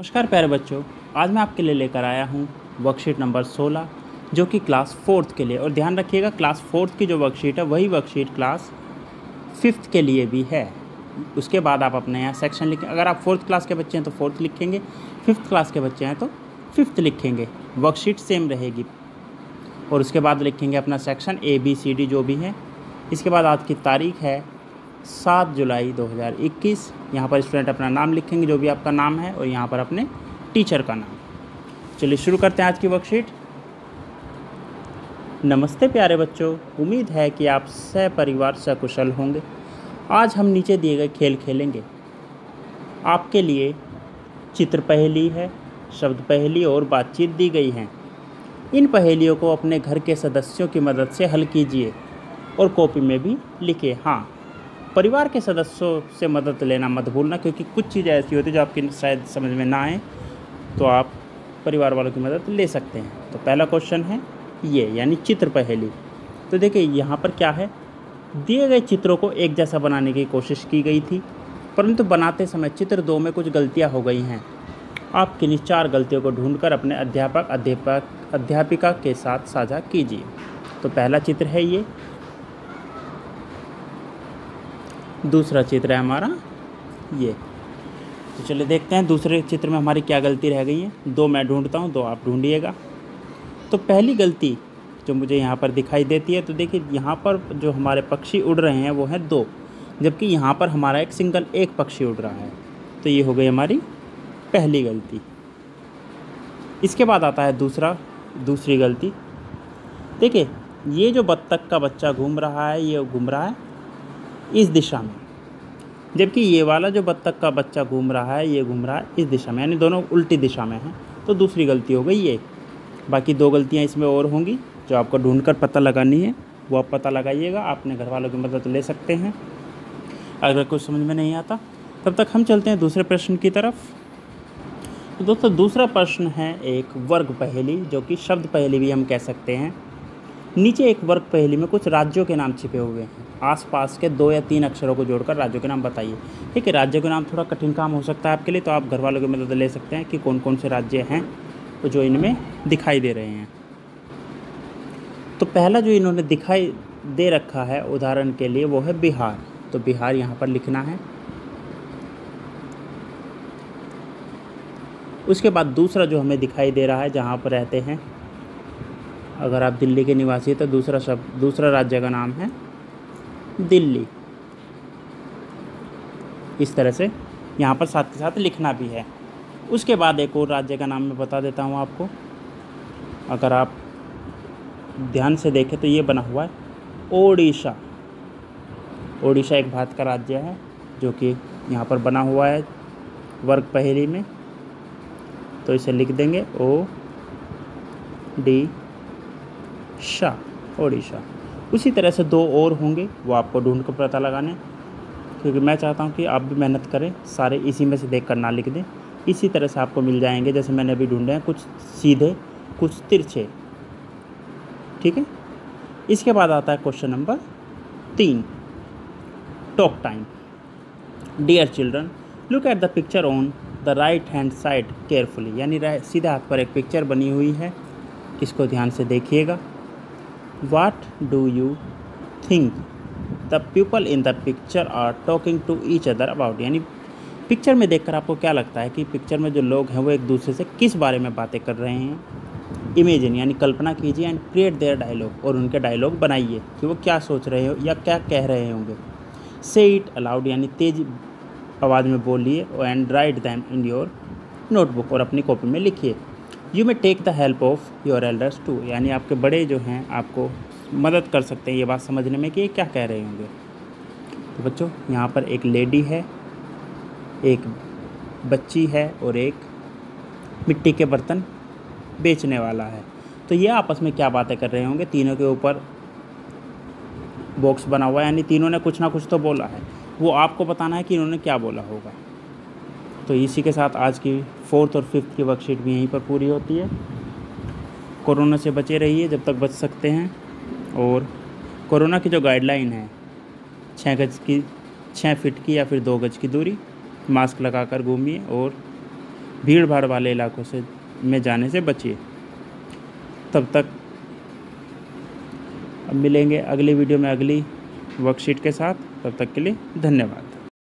नमस्कार प्यारे बच्चों, आज मैं आपके लिए लेकर आया हूँ वर्कशीट नंबर 16 जो कि क्लास 4th के लिए। और ध्यान रखिएगा, क्लास 4th की जो वर्कशीट है वही वर्कशीट क्लास 5th के लिए भी है। उसके बाद आप अपने यहाँ सेक्शन लिखें। अगर आप 4th क्लास के बच्चे हैं तो 4th लिखेंगे, 5th क्लास के बच्चे हैं तो 5th लिखेंगे। वर्कशीट सेम रहेगी। और उसके बाद लिखेंगे अपना सेक्शन ABCD जो भी है। इसके बाद आज की तारीख है 7 जुलाई 2021। यहाँ पर स्टूडेंट अपना नाम लिखेंगे जो भी आपका नाम है, और यहाँ पर अपने टीचर का नाम। चलिए शुरू करते हैं आज की वर्कशीट। नमस्ते प्यारे बच्चों, उम्मीद है कि आप सपरिवार सकुशल होंगे। आज हम नीचे दिए गए खेल खेलेंगे। आपके लिए चित्र पहेली है, शब्द पहेली और बातचीत दी गई हैं। इन पहेलियों को अपने घर के सदस्यों की मदद से हल कीजिए और कॉपी में भी लिखिए। हाँ, परिवार के सदस्यों से मदद लेना मत भूलना, क्योंकि कुछ चीज़ें ऐसी होती हैं जो आपकी शायद समझ में ना आए, तो आप परिवार वालों की मदद ले सकते हैं। तो पहला क्वेश्चन है ये, यानी चित्र पहेली। तो देखिए यहाँ पर क्या है, दिए गए चित्रों को एक जैसा बनाने की कोशिश की गई थी, परंतु बनाते समय चित्र 2 में कुछ गलतियाँ हो गई हैं। आप किन्हीं 4 गलतियों को ढूंढकर अपने अध्यापिका के साथ साझा कीजिए। तो पहला चित्र है ये, दूसरा चित्र है हमारा ये। तो चलिए देखते हैं दूसरे चित्र में हमारी क्या गलती रह गई है। 2 मैं ढूंढता हूँ, 2 आप ढूंढिएगा। तो पहली गलती जो मुझे यहाँ पर दिखाई देती है, तो देखिए यहाँ पर जो हमारे पक्षी उड़ रहे हैं वो है 2, जबकि यहाँ पर हमारा एक पक्षी उड़ रहा है। तो ये हो गई हमारी पहली गलती। इसके बाद आता है दूसरी गलती। देखिए ये जो बत्तख का बच्चा घूम रहा है, ये घूम रहा है इस दिशा में, जबकि ये वाला जो बत्तख का बच्चा घूम रहा है ये घूम रहा है इस दिशा में, यानी दोनों उल्टी दिशा में हैं। तो दूसरी गलती हो गई ये। बाकी 2 गलतियां इसमें और होंगी जो आपको ढूंढकर पता लगानी है, वो आप पता लगाइएगा। अपने घर वालों की मदद ले सकते हैं अगर कुछ समझ में नहीं आता। तब तक हम चलते हैं दूसरे प्रश्न की तरफ। तो दोस्तों दूसरा प्रश्न है एक वर्ग पहेली, जो कि शब्द पहेली भी हम कह सकते हैं। नीचे एक वर्ग पहेली में कुछ राज्यों के नाम छिपे हुए हैं। आसपास के 2 या 3 अक्षरों को जोड़कर राज्यों के नाम बताइए। ठीक है, राज्यों के नाम थोड़ा कठिन काम हो सकता है आपके लिए, तो आप घर वालों की मदद ले सकते हैं कि कौन कौन से राज्य हैं तो जो इनमें दिखाई दे रहे हैं। तो पहला जो इन्होंने दिखाई दे रखा है उदाहरण के लिए वो है बिहार। तो बिहार यहाँ पर लिखना है। उसके बाद दूसरा जो हमें दिखाई दे रहा है जहाँ पर रहते हैं, अगर आप दिल्ली के निवासी हैं तो दूसरा राज्य का नाम है दिल्ली। इस तरह से यहाँ पर साथ के साथ लिखना भी है। उसके बाद एक और राज्य का नाम मैं बता देता हूँ आपको। अगर आप ध्यान से देखें तो ये बना हुआ है ओडिशा। ओडिशा एक भारत का राज्य है जो कि यहाँ पर बना हुआ है वर्ग पहेली में। तो इसे लिख देंगे ओडिशा। उसी तरह से 2 और होंगे, वो आपको ढूंढ कर पता लगाने, क्योंकि मैं चाहता हूँ कि आप भी मेहनत करें, सारे इसी में से देख कर ना लिख दें। इसी तरह से आपको मिल जाएंगे जैसे मैंने अभी ढूंढे हैं, कुछ सीधे कुछ तिरछे। ठीक है। इसके बाद आता है question number 3, talk time. Dear children, look at the picture on the right hand side carefully. यानी सीधे हाथ पर एक पिक्चर बनी हुई है, इसको ध्यान से देखिएगा। What do you think the people in the picture are talking to each other about? यानी पिक्चर में देखकर आपको क्या लगता है कि पिक्चर में जो लोग हैं वो एक दूसरे से किस बारे में बातें कर रहे हैं। इमेजिन यानी कल्पना कीजिए, एंड क्रिएट देयर डायलॉग, और उनके डायलॉग बनाइए कि वो क्या सोच रहे हो या क्या कह रहे होंगे। से इट अलाउड यानी तेज आवाज़ में बोलिए, and write them in your notebook, और अपनी कॉपी में लिखिए। You may take the help of your elders too, यानी आपके बड़े जो हैं आपको मदद कर सकते हैं ये बात समझने में कि ये क्या कह रहे होंगे। तो बच्चों यहाँ पर एक लेडी है, एक बच्ची है और एक मिट्टी के बर्तन बेचने वाला है। तो ये आपस में क्या बातें कर रहे होंगे। तीनों के ऊपर बॉक्स बना हुआ है, यानी तीनों ने कुछ ना कुछ तो बोला है, वो आपको बताना है कि इन्होंने क्या बोला होगा। तो इसी के साथ आज की 4th और 5th की वर्कशीट भी यहीं पर पूरी होती है। कोरोना से बचे रहिए जब तक बच सकते हैं, और कोरोना की जो गाइडलाइन है 6 फीट की या फिर 2 गज की दूरी, मास्क लगाकर घूमिए और भीड़ भाड़ वाले इलाकों से में जाने से बचिए। तब तक अब मिलेंगे अगली वीडियो में अगली वर्कशीट के साथ। तब तक के लिए धन्यवाद।